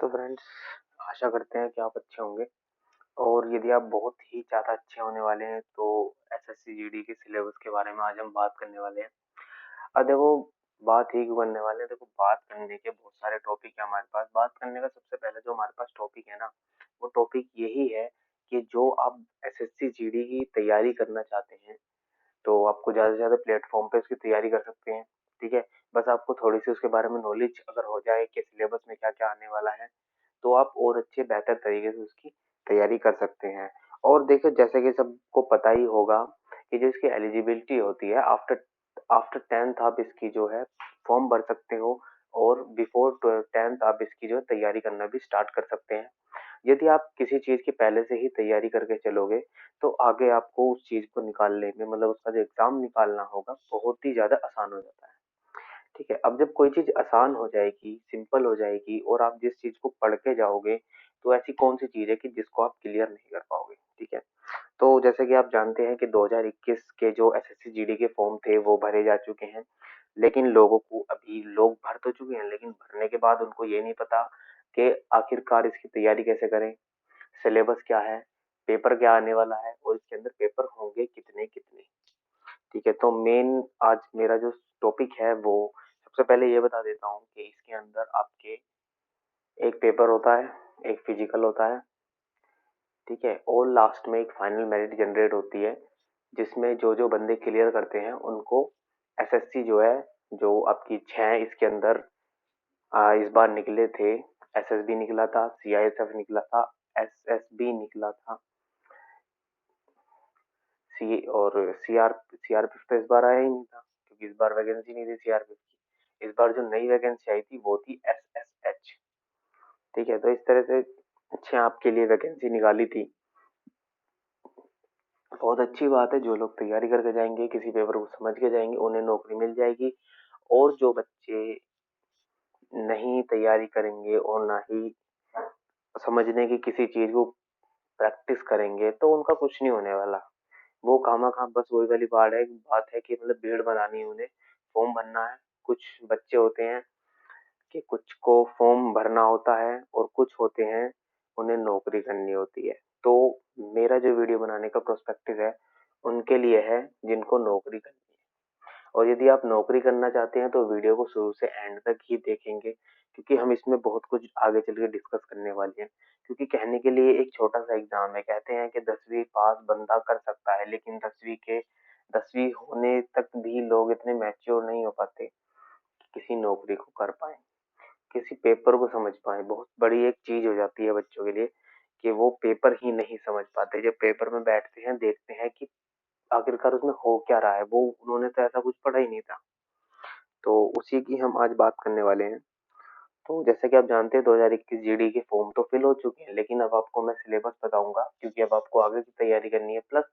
तो फ्रेंड्स, आशा करते हैं कि आप अच्छे होंगे। और यदि आप बहुत ही ज़्यादा अच्छे होने वाले हैं तो एसएससी जीडी के सिलेबस के बारे में आज हम बात करने वाले हैं। देखो, बात ही क्यों करने वाले हैं, देखो बात करने के बहुत सारे टॉपिक है हमारे पास। बात करने का सबसे पहले जो हमारे पास टॉपिक है ना, वो टॉपिक यही है कि जो आप एसएससी जीडी की तैयारी करना चाहते हैं तो आपको ज़्यादा से ज़्यादा प्लेटफ़ॉर्म पे उसकी तैयारी कर सकते हैं, ठीक है? बस आपको थोड़ी-सी उसके बारे में नॉलेज अगर हो जाए कि सिलेबस में क्या-क्या आने वाला है, तो आप और अच्छे बेहतर तरीके से उसकी तैयारी कर सकते हैं। और देखिए, जैसे कि सबको पता ही होगा कि जो इसकी एलिजिबिलिटी होती है, आफ्टर आफ्टर 10th आप इसकी जो है फॉर्म भर सकते हो और बिफोर 10th आप इसकी जो है तैयारी करना भी स्टार्ट कर सकते हैं। यदि आप किसी चीज़ की पहले से ही तैयारी करके चलोगे, तो आगे आपको उस चीज़ को निकालने में, मतलब उसका जो एग्ज़ाम निकालना होगा, बहुत ही ज़्यादा आसान हो जाता है। ठीक है? अब जब कोई चीज़ आसान हो जाएगी, सिंपल हो जाएगी और आप जिस चीज़ को पढ़ के जाओगे, तो ऐसी कौन-सी चीज़ है कि जिसको आप क्लियर नहीं कर पाओगे, ठीक है? तो जैसे कि आप जानते हैं कि 2021 के जो एसएससी जीडी के फॉर्म थे, वो भरे जा चुके हैं। लेकिन लोगों को अभी लोग भर तो चुके हैं, लेकिन भरने के बाद उनको ये नहीं पता कि आखिरकार इसकी तैयारी कैसे करें, सिलेबस क्या है, पेपर क्या आने वाला है और इसके अंदर पेपर होंगे कितने-कितने। ठीक है, तो मेन आज मेरा जो टॉपिक है वो सबसे पहले ये बता देता हूँ कि इसके अंदर आपके एक पेपर होता है, एक फिजिकल होता है, ठीक है? और लास्ट में एक फाइनल मेरिट जनरेट होती है, जिसमें जो-जो बंदे क्लियर करते हैं उनको एसएससी जो है, जो आपकी 6 इसके अंदर इस बार निकले थे, एसएसबी निकला था, सीआईएसएफ निकला था, एसएसबी निकला था, सी और सीआरपीएफ तो इस बार आया ही नहीं था, क्योंकि इस बार वैकेंसी नहीं थी सीआरपीएफ की। इस बार जो नई वैकेंसी आई थी वो थी एसएसएच। ठीक है, तो इस तरह से अच्छे आपके लिए वैकेंसी निकाली थी। बहुत अच्छी बात है, जो लोग तैयारी करके जाएंगे, किसी पेपर को समझ के जाएंगे, उन्हें नौकरी मिल जाएगी। और जो बच्चे नहीं तैयारी करेंगे और ना ही समझने की किसी चीज को प्रैक्टिस करेंगे, तो उनका कुछ नहीं होने वाला। वो खामा-खा बस वही वाली बात है कि मतलब भीड़ बनानी है उन्हें, फॉर्म भरना है। कुछ बच्चे होते हैं कि कुछ को फॉर्म भरना होता है और कुछ होते हैं उन्हें नौकरी करनी होती है। तो मेरा जो वीडियो बनाने का पर्सपेक्टिव है, उनके लिए है जिनको नौकरी करनी है। और यदि आप नौकरी करना चाहते हैं तो वीडियो को शुरू से एंड तक ही देखेंगे, क्योंकि हम इसमें बहुत कुछ आगे चल के डिस्कस करने वाले हैं। क्योंकि कहने के लिए एक छोटा सा एग्जाम है, कहते हैं कि 10वीं पास बंदा कर सकता है, लेकिन 10वीं होने तक भी लोग इतने मैच्योर नहीं हो पाते कि किसी नौकरी को कर पाए, किसी पेपर को समझ पाए। बहुत बड़ी एक चीज हो जाती है बच्चों के लिए कि वो पेपर ही नहीं समझ पाते। जब पेपर में बैठते हैं, देखते हैं कि आखिरकार उसमें हो क्या रहा है, वो उन्होंने तो ऐसा कुछ पढ़ा ही नहीं था। तो उसी की हम आज बात करने वाले हैं। तो जैसे कि आप जानते हैं, 2021 जीडी के फॉर्म तो फिल हो चुके हैं, लेकिन अब आपको मैं सिलेबस बताऊंगा, क्योंकि अब आपको आगे की तैयारी करनी है। प्लस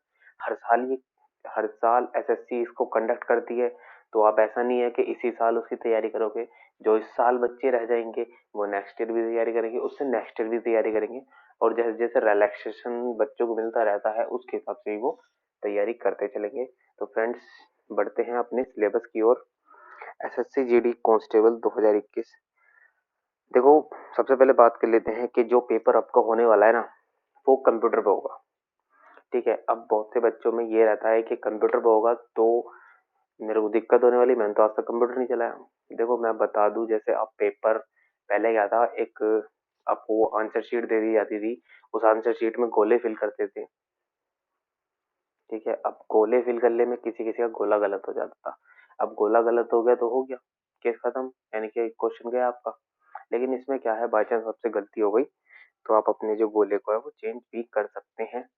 हर साल ये हर साल एसएससी इसको कंडक्ट करती है, तो आप ऐसा नहीं है कि इसी साल उसकी तैयारी करोगे। जो इस साल बच्चे रह जाएंगे वो नेक्स्ट ईयर भी तैयारी करेंगे, उससे नेक्स्ट ईयर भी तैयारी करेंगे। और जैसे जैसे रिलैक्सेशन बच्चों को मिलता रहता है, उसके हिसाब से ही वो तैयारी करते चलेंगे। तो फ्रेंड्स, बढ़ते हैं अपने सिलेबस की ओर। SSC GD constable 2021। देखो, सबसे पहले बात कर लेते हैं कि जो पेपर आपका होने वाला है ना, वो कंप्यूटर पे होगा। ठीक है, अब बहुत से बच्चों में ये रहता है कि कंप्यूटर पे होगा तो मेरे को दिक्कत होने वाली, मैंने तो आज तक कंप्यूटर नहीं चलाया। देखो, मैं बता दूं, जैसे अब पेपर पहले क्या था, एक आपको आंसर शीट दे दी जाती थी, उस आंसर शीट में गोले फिल करते थे। ठीक है, अब गोले फिल करने में किसी किसी का गोला गलत हो जाता था। अब गोला गलत हो गया तो हो गया, केस खत्म, यानी कि क्वेश्चन गया आपका। लेकिन इसमें क्या है, बाई चांस आपसे गलती हो गई तो आप अपने जो गोले को है वो चेंज भी कर सकते हैं।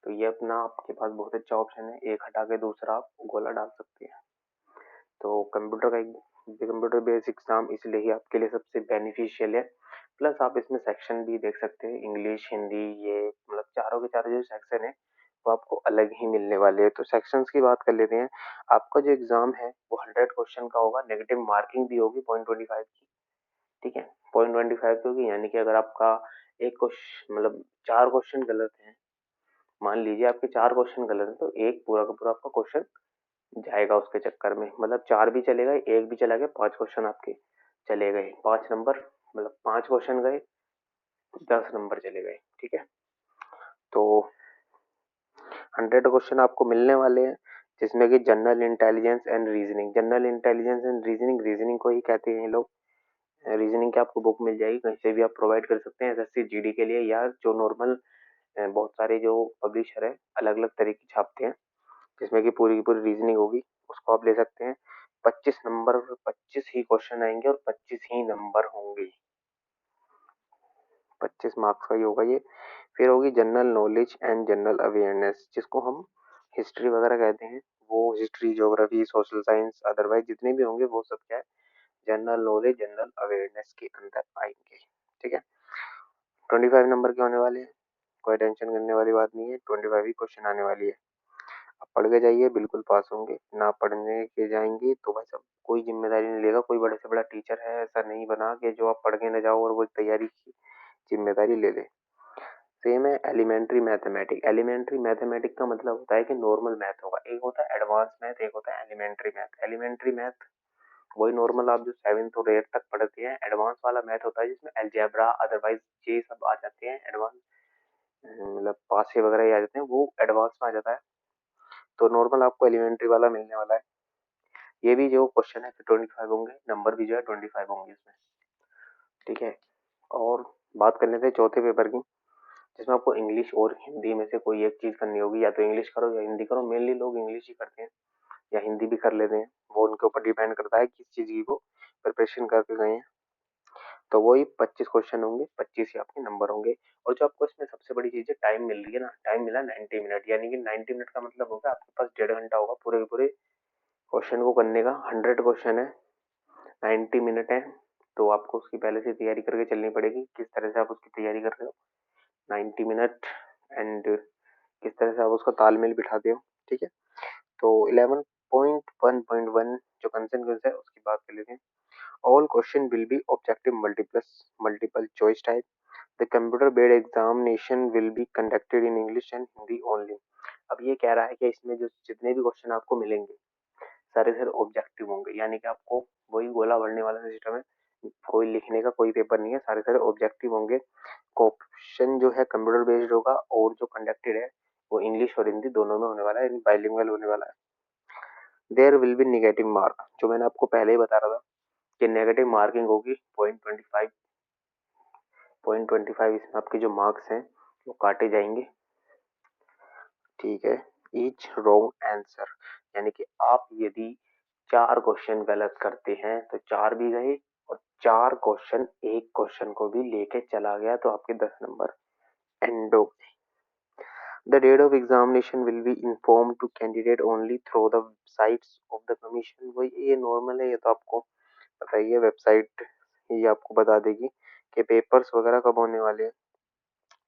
तो ये अपना आपके पास बहुत अच्छा ऑप्शन है, एक हटा के दूसरा आप गोला डाल सकते हैं। तो कंप्यूटर बेस्ड एग्जाम इसलिए ही आपके लिए सबसे बेनिफिशियल है। प्लस आप इसमें सेक्शन भी देख सकते हैं, इंग्लिश, हिंदी, ये मतलब चारों के चारों जो सेक्शन है वो आपको अलग ही मिलने वाले हैं। तो सेक्शंस की बात कर लेते हैं। आपका जो एग्जाम है वो 100 क्वेश्चन का होगा, नेगेटिव मार्किंग भी होगी 0.25 की। ठीक है, 0.25 की होगी, यानी कि अगर आपका एक क्वेश्चन मतलब 4 क्वेश्चन गलत हैं, मान लीजिए आपके 4 क्वेश्चन गलत है, तो एक पूरा का पूरा आपका क्वेश्चन जाएगा उसके चक्कर में। मतलब 4 भी चले गए, एक भी चला गया, 5 क्वेश्चन आपके चले गए, 5 नंबर मतलब 5 क्वेश्चन गए, 10 नंबर चले गए, ठीक है। तो 100 क्वेश्चन आपको मिलने वाले हैं, जिसमें कि general intelligence and reasoning, general intelligence and reasoning, reasoning को ही कहते हैं ये लोग। रीजनिंग की आपको बुक मिल जाएगी, कहीं से भी आप प्रोवाइड कर सकते हैं एसएससी जीडी के लिए, या जो नॉर्मल बहुत सारे जो पब्लिशर है अलग अलग तरह की छापते हैं, जिसमें कि पूरी की पूरी रीजनिंग होगी, उसको आप ले सकते हैं। 25 नंबर, 25 ही क्वेश्चन आएंगे और 25 ही नंबर होंगे, 25 मार्क्स का ही होगा ये। फिर होगी general knowledge and general awareness, जिसको हम हिस्ट्री वगैरह कहते हैं। वो history, geography, social science, otherwise जितने भी होंगे वो सब क्या है, जनरल नॉलेज, जनरल अवेयरनेस के अंदर आएंगे, ठीक है। 25 नंबर के होने वाले हैं, कोई टेंशन करने वाली बात नहीं है, 25 ही क्वेश्चन आने वाली है। आप पढ़ के जाइए, बिल्कुल पास होंगे। ना पढ़ने के जाएंगे तो भाई साहब कोई जिम्मेदारी नहीं लेगा, कोई बड़े से बड़ा टीचर है ऐसा नहीं बना कि जो आप पढ़ के न जाओ और वो तैयारी की जिम्मेदारी ले ले। सेम है एलिमेंट्री मैथमेटिक, एलिमेंट्री मैथमेटिक का मतलब होता है कि नॉर्मल मैथ होगा, एक होता है एडवांस मैथ, एक होता है एलिमेंट्री मैथ। एलिमेंट्री मैथ वही नॉर्मल आप जो 7th और 8th तक पढ़ते हैं, एडवांस वाला मैथ होता है जिसमें अलजेब्रा अदरवाइज ये सब आ जाते हैं, एडवांस मतलब पासे वगैरह ये आ जाते हैं, वो एडवांस में आ जाता है। तो नॉर्मल आपको एलिमेंट्री वाला मिलने वाला है। ये भी जो क्वेश्चन है 25 होंगे, नंबर भी जो है 25 होंगे इसमें, ठीक है। और बात कर लेते हैं चौथे पेपर की, जिसमें आपको इंग्लिश और हिंदी में से कोई एक चीज करनी होगी, या तो इंग्लिश करो या हिंदी करो। मेनली लोग इंग्लिश ही करते हैं या हिंदी भी कर लेते हैं, वो उनके ऊपर डिपेंड करता है किस चीज की वो प्रिपरेशन करके गए हैं। तो वही 25 क्वेश्चन होंगे, 25 ही आपके नंबर होंगे। और जो आपको इसमें सबसे बड़ी चीज है, टाइम मिल रही है ना, टाइम मिला 90 मिनट, यानी कि 90 मिनट का मतलब होगा आपके पास 1.5 घंटा होगा पूरे के पूरे क्वेश्चन को करने का। 100 क्वेश्चन है, 90 मिनट है, तो आपको उसकी पहले से तैयारी करके चलनी पड़ेगी। किस तरह से आप उसकी तैयारी कर रहे हो 90 मिनट, एंड किस तरह से आप उसका तालमेल बिठाते हो, ठीक है। तो 11.1.1 जो कंसेंट है उसकी बात कर लेते हैं। All question will be objective multiple choice type. The computer based examination will be conducted in English and Hindi only. अब ये कह रहा है कि इसमें जो जितने भी क्वेश्चन आपको मिलेंगे सारे सारे ऑब्जेक्टिव होंगे, यानी कि आपको वही गोला भरने वाला सिस्टम है, कोई लिखने का कोई पेपर नहीं है, सारे सारे ऑब्जेक्टिव होंगे। क्वेश्चन जो है कंप्यूटर बेस्ड होगा, और जो कंडक्टेड है वो इंग्लिश और हिंदी दोनों में होने वाला है, बाइलिंगुअल होने वाला है। There will be negative mark, जो मैंने आपको पहले ही बता रहा था कि नेगेटिव मार्किंग होगी 0.25, 0.25 इसमें आपके जो मार्क्स हैं वो काटे जाएंगे, ठीक है। ईच रॉन्ग आंसर, यानी कि आप यदि 4 क्वेश्चन गलत करते हैं तो 4 भी गए, और 4 क्वेश्चन एक क्वेश्चन को भी लेके चला गया तो आपके 10 नंबर एंड हो गए। The date of examination will be informed to candidate only through the sites of the commission। वही ये नॉर्मल है, ये तो आपको पता ही है, वेबसाइट ये आपको बता देगी कि पेपर्स वगैरह कब होने वाले हैं।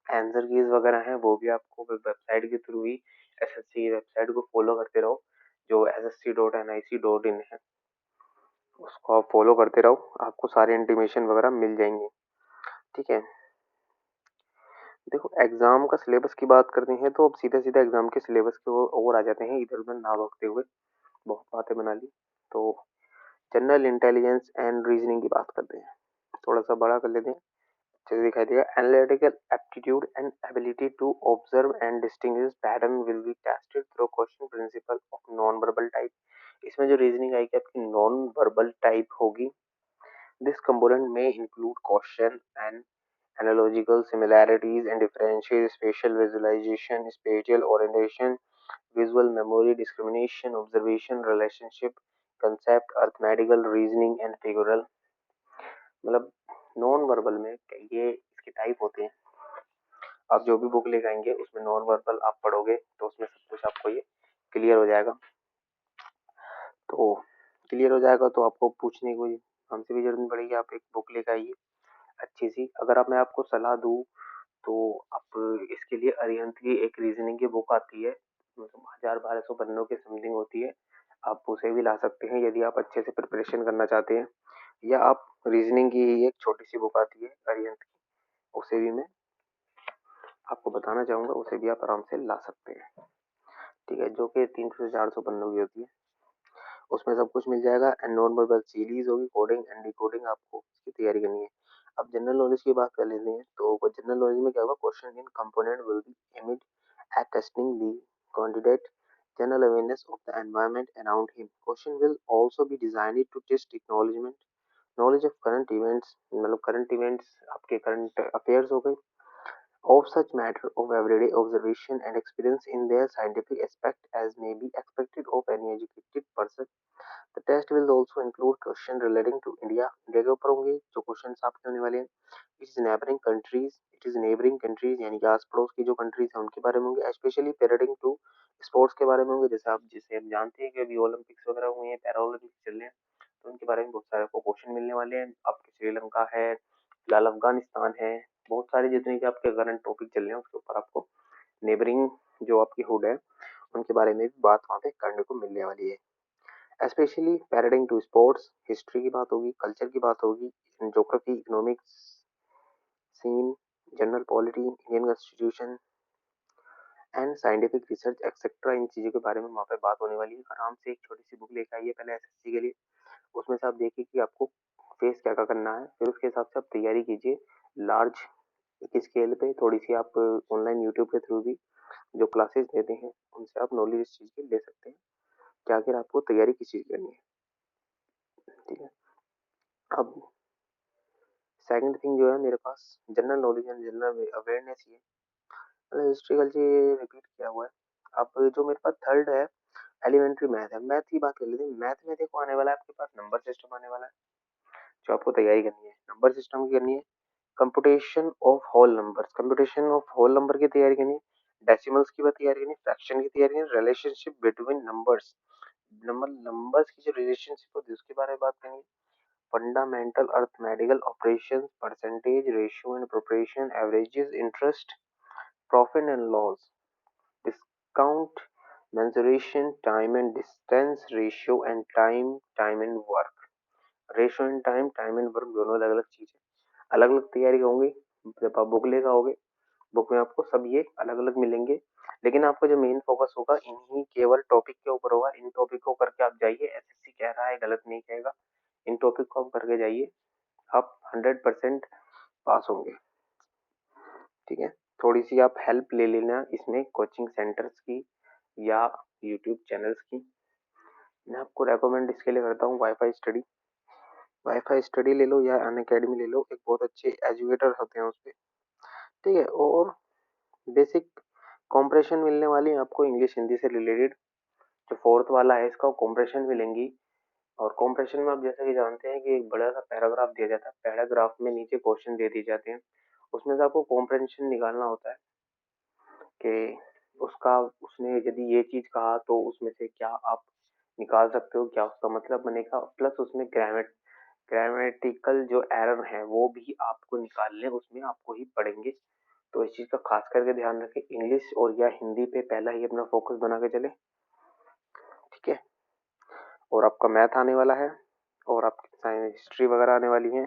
आंसर कीज वगैरह हैं वो भी आपको वेबसाइट के थ्रू ही, एसएससी वेबसाइट को फॉलो करते रहो, जो ssc.nic.in है उसको आप फॉलो करते रहो, आपको सारे इंटीमेशन वगैरह मिल जाएंगे, ठीक है। देखो एग्जाम का सिलेबस की बात करते हैं तो अब सीधा सीधा एग्जाम के सिलेबस के ओर आ जाते हैं, इधर उधर ना भागते हुए, बहुत बातें बना ली। तो जनरल इंटेलिजेंस एंड रीजनिंग की बात करते हैं, थोड़ा सा बड़ा कर लेते हैं, अच्छे से दिखाई देगा। Analytical aptitude and ability to observe and distinguish pattern will be tested through question principle of non verbal type. इसमें जो रीजनिंग आएगी आपकी नॉन वर्बल टाइप होगी। दिस कंपोनेंट में include question and analogical similarities and differentiate spatial visualization, spatial orientation, visual memory, discrimination, observation, relationship, concept, arithmetical reasoning and figural। मतलब non verbal में ये इसके टाइप होते हैं। आप जो भी बुक लेकर आएंगे उसमें नॉन वर्बल आप पढ़ोगे तो उसमें सब कुछ आपको ये क्लियर हो जाएगा। तो क्लियर हो जाएगा तो आपको पूछने की कोई हमसे भी जरूरत नहीं पड़ेगी, आप एक बुक लेकर आइए अच्छी सी। अगर आप मैं आपको सलाह दूं तो आप इसके लिए अरिहंत की एक रीजनिंग की बुक आती है, मतलब 1000-1200 पन्नों की समथिंग होती है, आप उसे भी ला सकते हैं यदि आप अच्छे से प्रिपरेशन करना चाहते हैं। या आप रीजनिंग की ही एक छोटी सी बुक आती है अरिहंत की, उसे भी मैं आपको बताना चाहूंगा, उसे भी आप आराम से ला सकते हैं, ठीक है, जो कि 300 से 400 पन्नों की होती है। उसमें सब कुछ मिल जाएगा। एंड नॉन वर्बल सीरीज होगी, कोडिंग एंड डिकोडिंग, आपको इसकी तैयारी करनी है। अब जनरल नॉलेज की बात कर लेते हैं, तो जनरल नॉलेज में क्या होगा, question in component will be aimed at testing the candidate general awareness of the environment around him. Question will also be designed to test acknowledgement knowledge of current events, मतलब current events आपके current affairs हो गए, of such matter of everyday observation and experience in their scientific aspect as may be expected of any educated person. The test will also include question relating to India, India के ऊपर होंगे जो question आपके होने वाले हैं। It is neighbouring countries, it is neighbouring countries यानी कि आस पड़ोस की जो कंट्रीज हैं उनके बारे में होंगे, स्पेशली पेरेडिंग टू स्पोर्ट्स के बारे में होंगे, जैसे आप जानते हैं कि अभी ओलंपिक्स वगैरह हुए हैं, पैरा ओलंपिक्स चल रहे हैं, तो उनके बारे में बहुत सारे आपको क्वेश्चन मिलने वाले हैं। आपके श्रीलंका है, फिलहाल अफगानिस्तान है, बहुत सारे जितने के आपके करंट टॉपिक चल रहे हैं उसके ऊपर आपको नेबरिंग जो आपकी हुड है उनके बारे में भी बात वहाँ पे करने को मिलने वाली है। Specially pertaining to sports, history की बात होगी, कल्चर की बात होगी, geography, economics, scene, general polity, Indian constitution and scientific research etcetera, इन चीज़ों के बारे में वहाँ पे बात होने वाली है। आराम से एक छोटी सी बुक लेकर आइए पहले एसएससी के लिए, उसमें से आप देखिए कि आपको फेस क्या क्या करना है, फिर उसके हिसाब से आप तैयारी कीजिए। लार्ज एक स्केल पे थोड़ी सी आप ऑनलाइन यूट्यूब के थ्रू भी जो क्लासेस देते हैं उनसे आप नॉलेज इस चीज़ की ले सकते हैं कि आखिर आपको तैयारी किस चीज़ करनी है। ठीक है, अब सेकंड थिंग जो है मेरे पास general knowledge and general awareness, ये मतलब हिस्ट्री कल्चर ये रिपीट किया हुआ है। अब जो मेरे पास थर्ड है एलिमेंट्री मैथ है, मैथ की बात कर लेते हैं। मैथ में देखो आने वाला है आपके पास नंबर सिस्टम आने वाला है, जो आपको तैयारी करनी है नंबर सिस्टम की करनी है। Computation of whole numbers, computation of whole number की तैयारी करनी है, डेसिमल्स की बात तैयारी करनी है, फ्रैक्शन की तैयारी करनी है, रिलेशनशिप बिटवीन नंबर्स, नंबर्स की जो रिलेशनशिप होती है उसके बारे में बात करनी है, fundamental arithmetical operations, percentage, ratio and proportion, averages, interest, profit and loss, discount, mensuration, time and distance, ratio and time and work, ratio and time and work दोनों अलग अलग चीज है, अलग अलग तैयारी होंगी। जब आप बुक लेकर आओगे बुक में आपको सब ये अलग अलग मिलेंगे, लेकिन आपका जो मेन फोकस होगा इन्हीं केवल टॉपिक के ऊपर होगा। इन टॉपिक को करके आप जाइए, एसएससी कह रहा है गलत नहीं कहेगा, इन टॉपिक को आप करके जाइए, आप 100% पास होंगे। ठीक है, थोड़ी सी आप हेल्प ले लेना इसमें कोचिंग सेंटर्स की या यूट्यूब चैनल्स की। मैं आपको रेकमेंड इसके लिए करता हूँ वाईफाई स्टडी, वाईफाई स्टडी ले लो या अन अकेडमी ले लो, एक बहुत अच्छे एजुकेटर होते हैं उस पर। ठीक है, और बेसिक कॉम्प्रेशन मिलने वाली है आपको इंग्लिश हिंदी से रिलेटेड, जो फोर्थ वाला है इसका कॉम्प्रेशन मिलेंगी। और कॉम्प्रेशन में आप जैसा कि जानते हैं कि एक बड़ा सा पैराग्राफ दिया जाता है, पैराग्राफ में नीचे क्वेश्चन दे दिए जाते हैं, उसमें से आपको कॉम्प्रेंशन निकालना होता है कि उसका उसने यदि ये चीज कहा तो उसमें से क्या आप निकाल सकते हो, क्या उसका मतलब बनेगा, प्लस उसमें ग्रामेटिकल जो एरर है वो भी आपको निकालने उसमें आपको ही पड़ेंगे। तो इस चीज का खास करके ध्यान रखें, इंग्लिश और या हिंदी पे पहला ही अपना फोकस बना के चले। ठीक है, और आपका मैथ आने वाला है और आपकी साइंस हिस्ट्री वगैरह आने वाली है।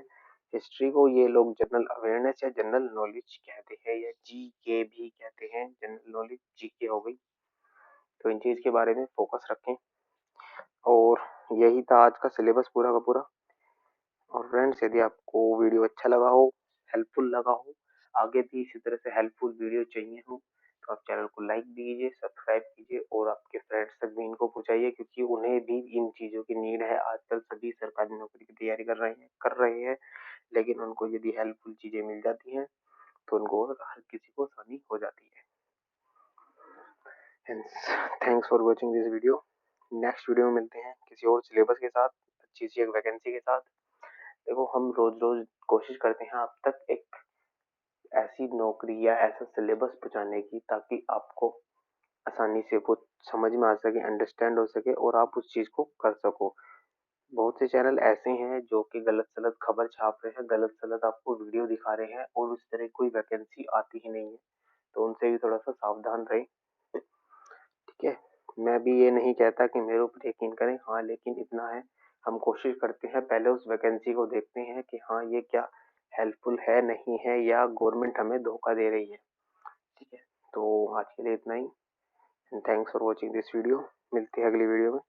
हिस्ट्री को ये लोग जनरल अवेयरनेस या जनरल नॉलेज कहते हैं या जी के भी कहते हैं, जनरल नॉलेज जी के हो गई। तो इन चीज के बारे में फोकस रखें, और यही था आज का सिलेबस पूरा का पूरा। और फ्रेंड्स यदि आपको वीडियो अच्छा लगा हो, हेल्पफुल लगा हो, आगे भी इसी तरह से हेल्पफुल वीडियो चाहिए हो, तो आप चैनल को लाइक कीजिए, सब्सक्राइब कीजिए और आपके फ्रेंड्स तक भी इनको पहुंचाइए, क्योंकि उन्हें भी इन चीज़ों की नीड है। आजकल सभी सरकारी नौकरी की तैयारी कर रहे हैं, लेकिन उनको यदि हेल्पफुल चीज़ें मिल जाती हैं तो उनको हर किसी को आसानी हो जाती है। Thanks for watching this video. Next video में मिलते हैं किसी और सिलेबस के साथ, अच्छी सी एक वैकेंसी के साथ। देखो हम रोज रोज कोशिश करते हैं आप तक एक ऐसी नौकरी या ऐसा सिलेबस पहुंचाने की ताकि आपको आसानी से वो समझ में आ सके, अंडरस्टैंड हो सके और आप उस चीज को कर सको। बहुत से चैनल ऐसे हैं जो कि गलत सलत खबर छाप रहे हैं, गलत सलत आपको वीडियो दिखा रहे हैं और उस तरह कोई वैकेंसी आती ही नहीं है, तो उनसे भी थोड़ा सा सावधान रहे। ठीक है, मैं भी ये नहीं कहता कि मेरे ऊपर यकीन करें, हाँ लेकिन इतना है हम कोशिश करते हैं पहले उस वैकेंसी को देखते हैं कि हाँ ये क्या हेल्पफुल है नहीं है या गवर्नमेंट हमें धोखा दे रही है। ठीक है, तो आज के लिए इतना ही। Thanks for watching this video, मिलते हैं अगली वीडियो में।